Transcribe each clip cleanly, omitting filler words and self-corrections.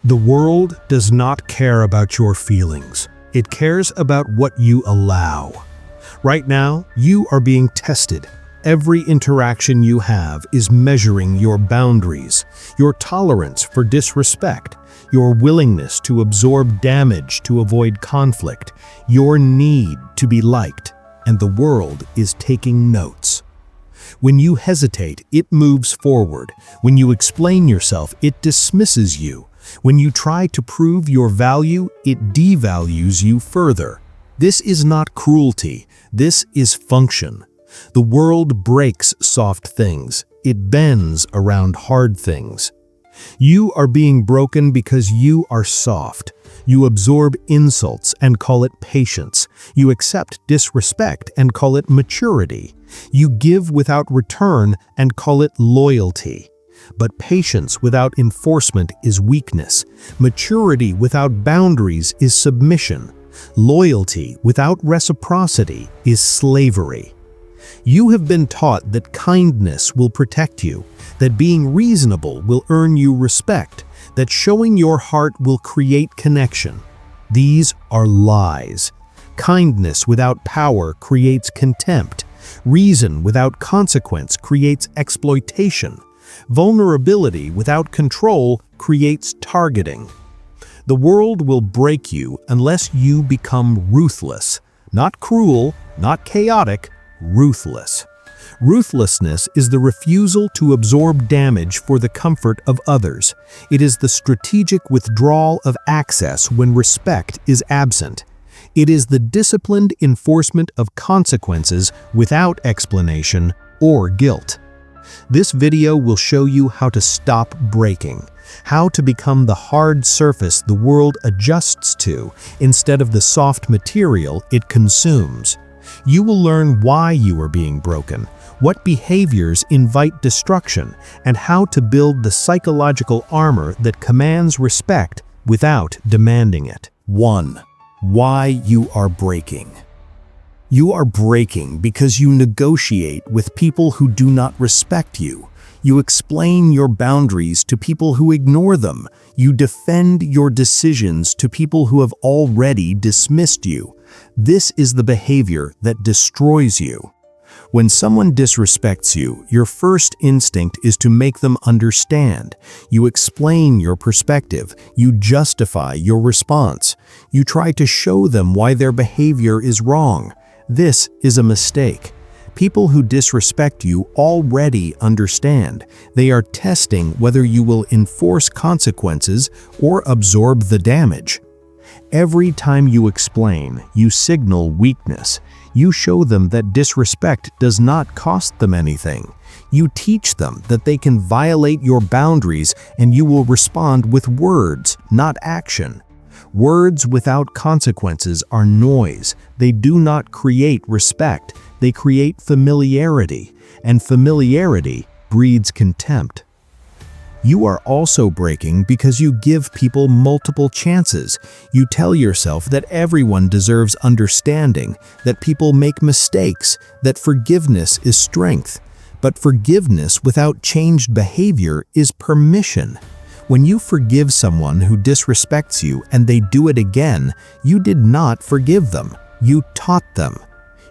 The world does not care about your feelings. It cares about what you allow. Right now, you are being tested. Every interaction you have is measuring your boundaries, your tolerance for disrespect, your willingness to absorb damage to avoid conflict, your need to be liked, and the world is taking notes. When you hesitate, it moves forward. When you explain yourself, it dismisses you. When you try to prove your value, it devalues you further. This is not cruelty. This is function. The world breaks soft things. It bends around hard things. You are being broken because you are soft. You absorb insults and call it patience. You accept disrespect and call it maturity. You give without return and call it loyalty. But patience without enforcement is weakness. Maturity without boundaries is submission. Loyalty without reciprocity is slavery. You have been taught that kindness will protect you, that being reasonable will earn you respect, that showing your heart will create connection. These are lies. Kindness without power creates contempt. Reason without consequence creates exploitation. Vulnerability without control creates targeting. The world will break you unless you become ruthless. Not cruel, not chaotic, ruthless. Ruthlessness is the refusal to absorb damage for the comfort of others. It is the strategic withdrawal of access when respect is absent. It is the disciplined enforcement of consequences without explanation or guilt. This video will show you how to stop breaking, how to become the hard surface the world adjusts to instead of the soft material it consumes. You will learn why you are being broken, what behaviors invite destruction, and how to build the psychological armor that commands respect without demanding it. 1. Why you are breaking. You are breaking because you negotiate with people who do not respect you. You explain your boundaries to people who ignore them. You defend your decisions to people who have already dismissed you. This is the behavior that destroys you. When someone disrespects you, your first instinct is to make them understand. You explain your perspective. You justify your response. You try to show them why their behavior is wrong. This is a mistake. People who disrespect you already understand. They are testing whether you will enforce consequences or absorb the damage. Every time you explain, you signal weakness. You show them that disrespect does not cost them anything. You teach them that they can violate your boundaries and you will respond with words, not action. Words without consequences are noise. They do not create respect. They create familiarity, and familiarity breeds contempt. You are also breaking because you give people multiple chances. You tell yourself that everyone deserves understanding, that people make mistakes, that forgiveness is strength. But forgiveness without changed behavior is permission. When you forgive someone who disrespects you and they do it again, you did not forgive them. You taught them.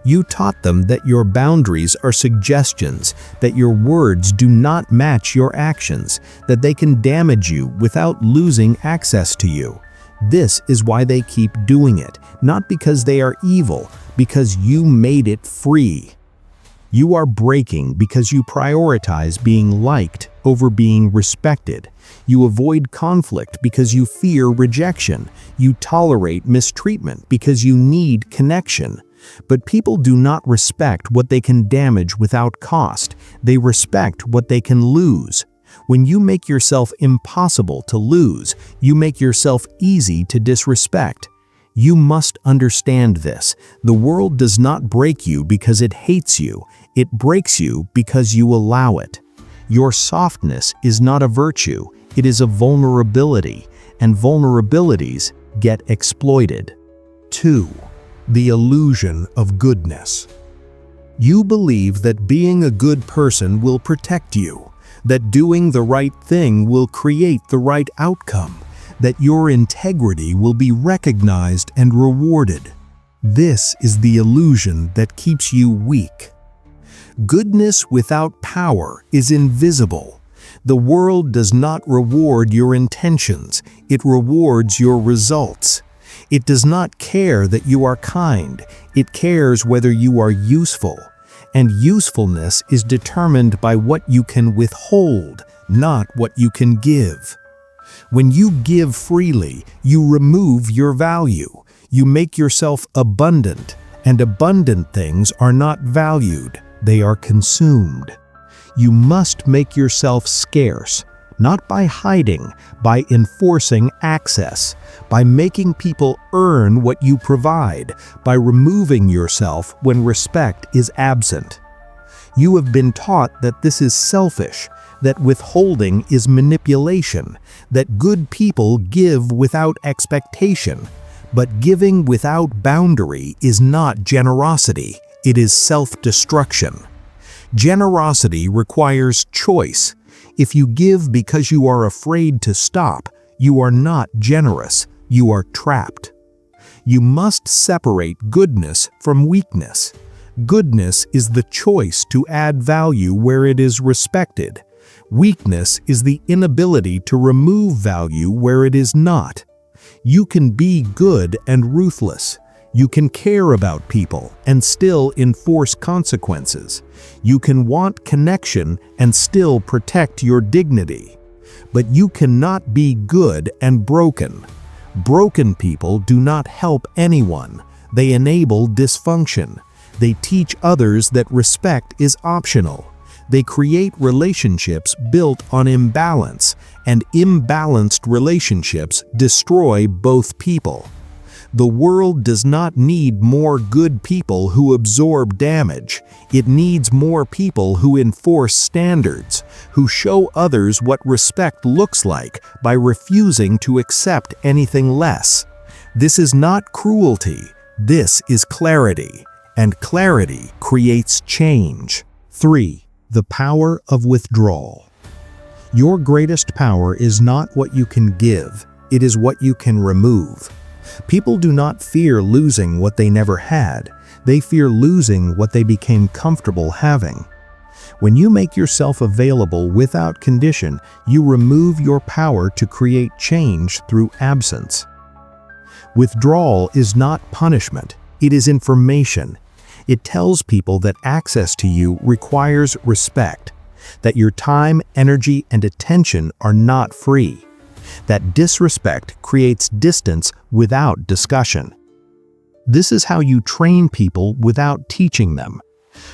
You taught them that your boundaries are suggestions, that your words do not match your actions, that they can damage you without losing access to you. This is why they keep doing it, not because they are evil, because you made it free. You are breaking because you prioritize being liked over being respected. You avoid conflict because you fear rejection. You tolerate mistreatment because you need connection. But people do not respect what they can damage without cost. They respect what they can lose. When you make yourself impossible to lose, you make yourself easy to disrespect. You must understand this. The world does not break you because it hates you. It breaks you because you allow it. Your softness is not a virtue. It is a vulnerability, and vulnerabilities get exploited. 2. The illusion of goodness. You believe that being a good person will protect you, that doing the right thing will create the right outcome, that your integrity will be recognized and rewarded. This is the illusion that keeps you weak. Goodness without power is invisible. The world does not reward your intentions, it rewards your results. It does not care that you are kind, it cares whether you are useful. And usefulness is determined by what you can withhold, not what you can give. When you give freely, you remove your value. You make yourself abundant, and abundant things are not valued, they are consumed. You must make yourself scarce, not by hiding, by enforcing access, by making people earn what you provide, by removing yourself when respect is absent. You have been taught that this is selfish, that withholding is manipulation, that good people give without expectation. But giving without boundary is not generosity, it is self-destruction. Generosity requires choice. If you give because you are afraid to stop, you are not generous, you are trapped. You must separate goodness from weakness. Goodness is the choice to add value where it is respected. Weakness is the inability to remove value where it is not. You can be good and ruthless. You can care about people and still enforce consequences. You can want connection and still protect your dignity. But you cannot be good and broken. Broken people do not help anyone. They enable dysfunction. They teach others that respect is optional. They create relationships built on imbalance, and imbalanced relationships destroy both people. The world does not need more good people who absorb damage. It needs more people who enforce standards, who show others what respect looks like by refusing to accept anything less. This is not cruelty, this is clarity, and clarity creates change. 3. The power of withdrawal. Your greatest power is not what you can give, it is what you can remove. People do not fear losing what they never had, they fear losing what they became comfortable having. When you make yourself available without condition, you remove your power to create change through absence. Withdrawal is not punishment, it is information. It tells people that access to you requires respect, that your time, energy, and attention are not free, that disrespect creates distance without discussion. This is how you train people without teaching them.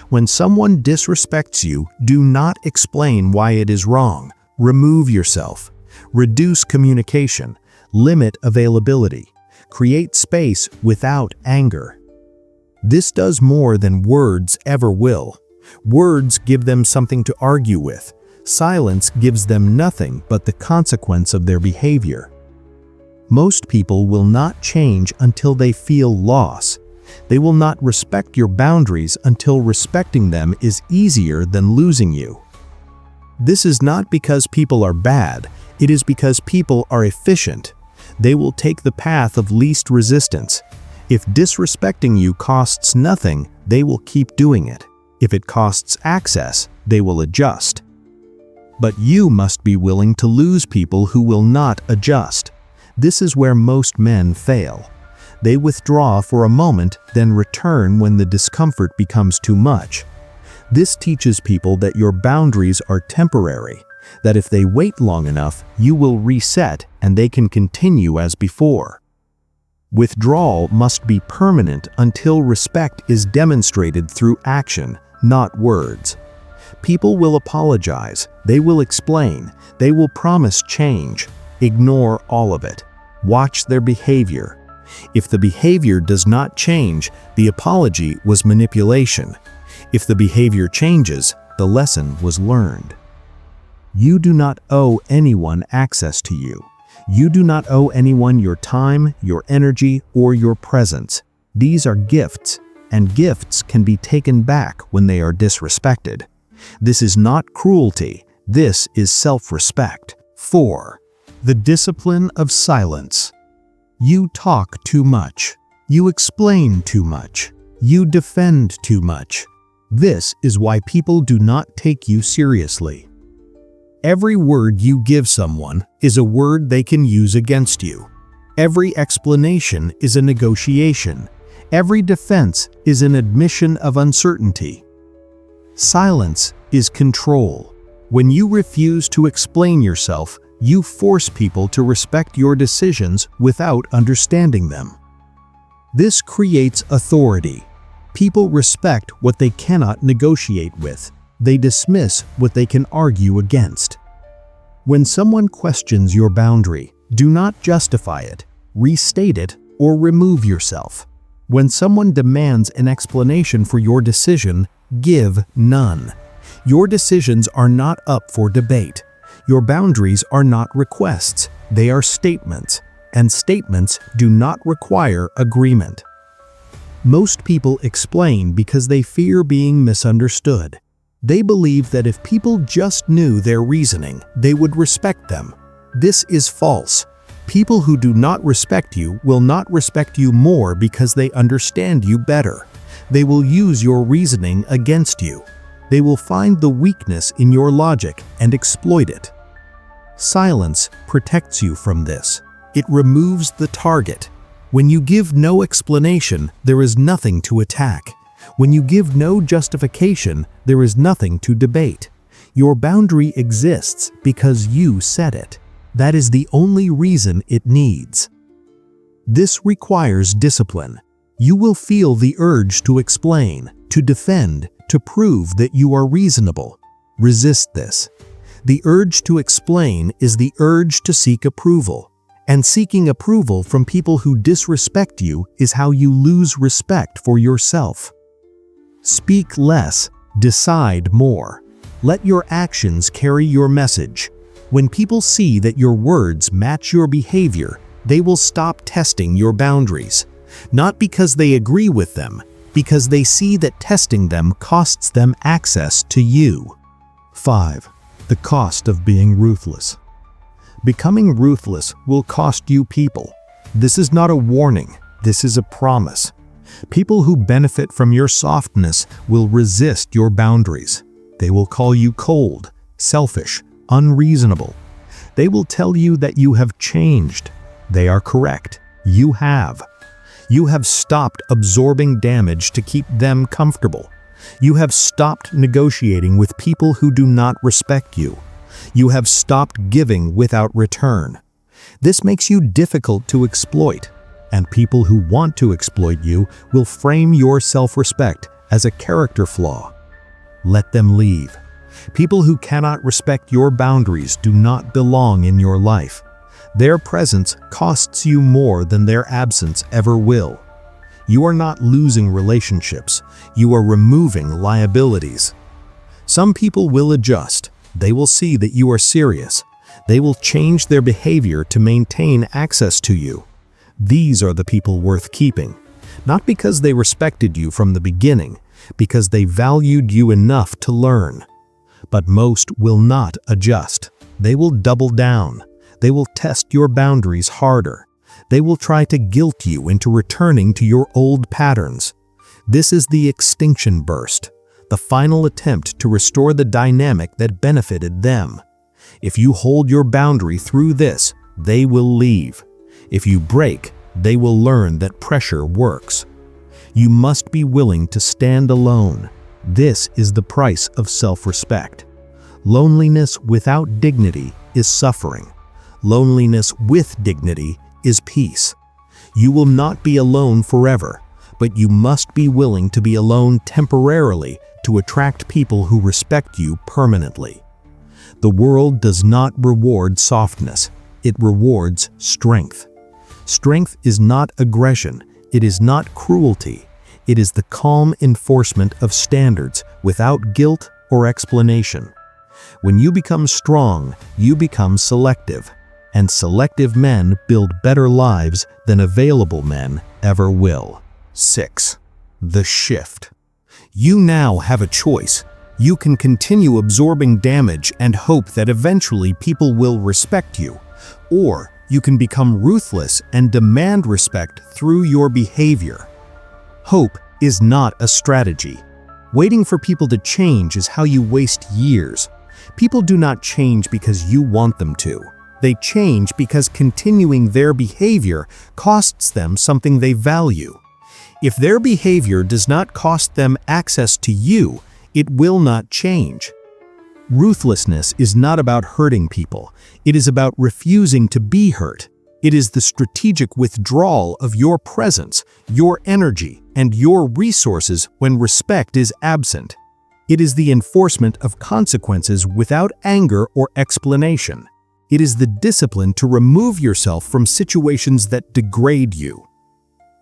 When someone disrespects you, do not explain why it is wrong. Remove yourself. Reduce communication. Limit availability. Create space without anger. This does more than words ever will. Words give them something to argue with. Silence gives them nothing but the consequence of their behavior. Most people will not change until they feel loss. They will not respect your boundaries until respecting them is easier than losing you. This is not because people are bad, it is because people are efficient. They will take the path of least resistance. If disrespecting you costs nothing, they will keep doing it. If it costs access, they will adjust. But you must be willing to lose people who will not adjust. This is where most men fail. They withdraw for a moment, then return when the discomfort becomes too much. This teaches people that your boundaries are temporary, that if they wait long enough, you will reset and they can continue as before. Withdrawal must be permanent until respect is demonstrated through action, not words. People will apologize, they will explain, they will promise change. Ignore all of it. Watch their behavior. If the behavior does not change, the apology was manipulation. If the behavior changes, the lesson was learned. You do not owe anyone access to you. You do not owe anyone your time, your energy, or your presence. These are gifts, and gifts can be taken back when they are disrespected. This is not cruelty, this is self-respect. 4. The discipline of silence. You talk too much. You explain too much. You defend too much. This is why people do not take you seriously. Every word you give someone is a word they can use against you. Every explanation is a negotiation. Every defense is an admission of uncertainty. Silence is control. When you refuse to explain yourself, you force people to respect your decisions without understanding them. This creates authority. People respect what they cannot negotiate with. They dismiss what they can argue against. When someone questions your boundary, do not justify it, restate it, or remove yourself. When someone demands an explanation for your decision, give none. Your decisions are not up for debate. Your boundaries are not requests, they are statements, and statements do not require agreement. Most people explain because they fear being misunderstood. They believe that if people just knew their reasoning, they would respect them. This is false. People who do not respect you will not respect you more because they understand you better. They will use your reasoning against you. They will find the weakness in your logic and exploit it. Silence protects you from this. It removes the target. When you give no explanation, there is nothing to attack. When you give no justification, there is nothing to debate. Your boundary exists because you set it. That is the only reason it needs. This requires discipline. You will feel the urge to explain, to defend, to prove that you are reasonable. Resist this. The urge to explain is the urge to seek approval. And seeking approval from people who disrespect you is how you lose respect for yourself. Speak less, decide more. Let your actions carry your message. When people see that your words match your behavior, they will stop testing your boundaries. Not because they agree with them, because they see that testing them costs them access to you. 5. The cost of being ruthless. Becoming ruthless will cost you people. This is not a warning, this is a promise. People who benefit from your softness will resist your boundaries. They will call you cold, selfish, unreasonable. They will tell you that you have changed. They are correct. You have. You have stopped absorbing damage to keep them comfortable. You have stopped negotiating with people who do not respect you. You have stopped giving without return. This makes you difficult to exploit, and people who want to exploit you will frame your self-respect as a character flaw. Let them leave. People who cannot respect your boundaries do not belong in your life. Their presence costs you more than their absence ever will. You are not losing relationships, you are removing liabilities. Some people will adjust. They will see that you are serious. They will change their behavior to maintain access to you. These are the people worth keeping. Not because they respected you from the beginning, because they valued you enough to learn. But most will not adjust. They will double down. They will test your boundaries harder. They will try to guilt you into returning to your old patterns. This is the extinction burst, the final attempt to restore the dynamic that benefited them. If you hold your boundary through this, they will leave. If you break, they will learn that pressure works. You must be willing to stand alone. This is the price of self-respect. Loneliness without dignity is suffering. Loneliness with dignity is peace. You will not be alone forever, but you must be willing to be alone temporarily to attract people who respect you permanently. The world does not reward softness, it rewards strength. Strength is not aggression, it is not cruelty. It is the calm enforcement of standards without guilt or explanation. When you become strong, you become selective, and selective men build better lives than available men ever will. 6. The shift. You now have a choice. You can continue absorbing damage and hope that eventually people will respect you, Or you can become ruthless and demand respect through your behavior. Hope is not a strategy. Waiting for people to change is how you waste years. People do not change because you want them to. They change because continuing their behavior costs them something they value. If their behavior does not cost them access to you, it will not change. Ruthlessness is not about hurting people. It is about refusing to be hurt. It is the strategic withdrawal of your presence, your energy, and your resources when respect is absent. It is the enforcement of consequences without anger or explanation. It is the discipline to remove yourself from situations that degrade you.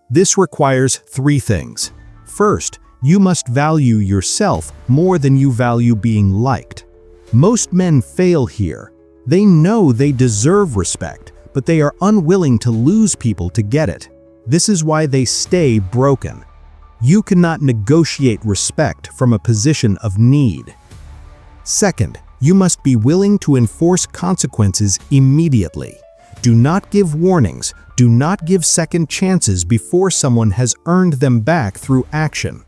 This requires 3 things. First, you must value yourself more than you value being liked. Most men fail here. They know they deserve respect, but they are unwilling to lose people to get it. This is why they stay broken. You cannot negotiate respect from a position of need. Second, you must be willing to enforce consequences immediately. Do not give warnings. Do not give second chances before someone has earned them back through action.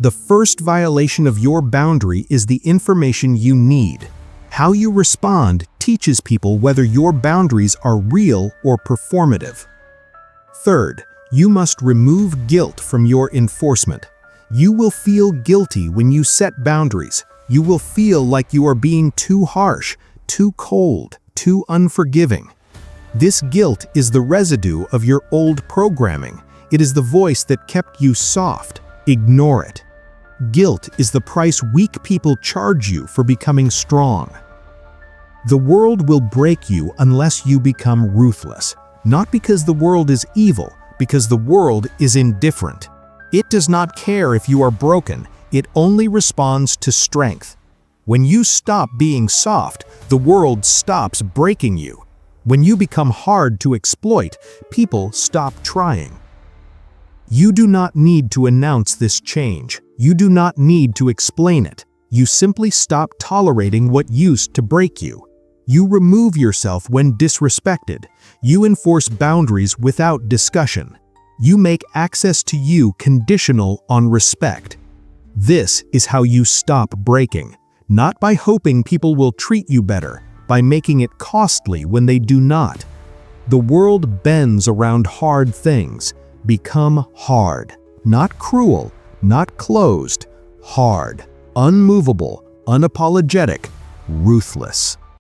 The first violation of your boundary is the information you need. How you respond teaches people whether your boundaries are real or performative. Third, you must remove guilt from your enforcement. You will feel guilty when you set boundaries. You will feel like you are being too harsh, too cold, too unforgiving. This guilt is the residue of your old programming. It is the voice that kept you soft. Ignore it. Guilt is the price weak people charge you for becoming strong. The world will break you unless you become ruthless. Not because the world is evil, because the world is indifferent. It does not care if you are broken. It only responds to strength. When you stop being soft, the world stops breaking you. When you become hard to exploit, people stop trying. You do not need to announce this change. You do not need to explain it. You simply stop tolerating what used to break you. You remove yourself when disrespected. You enforce boundaries without discussion. You make access to you conditional on respect. This is how you stop breaking, not by hoping people will treat you better, by making it costly when they do not. The world bends around hard things. Become hard, not cruel, not closed, hard, unmovable, unapologetic, ruthless.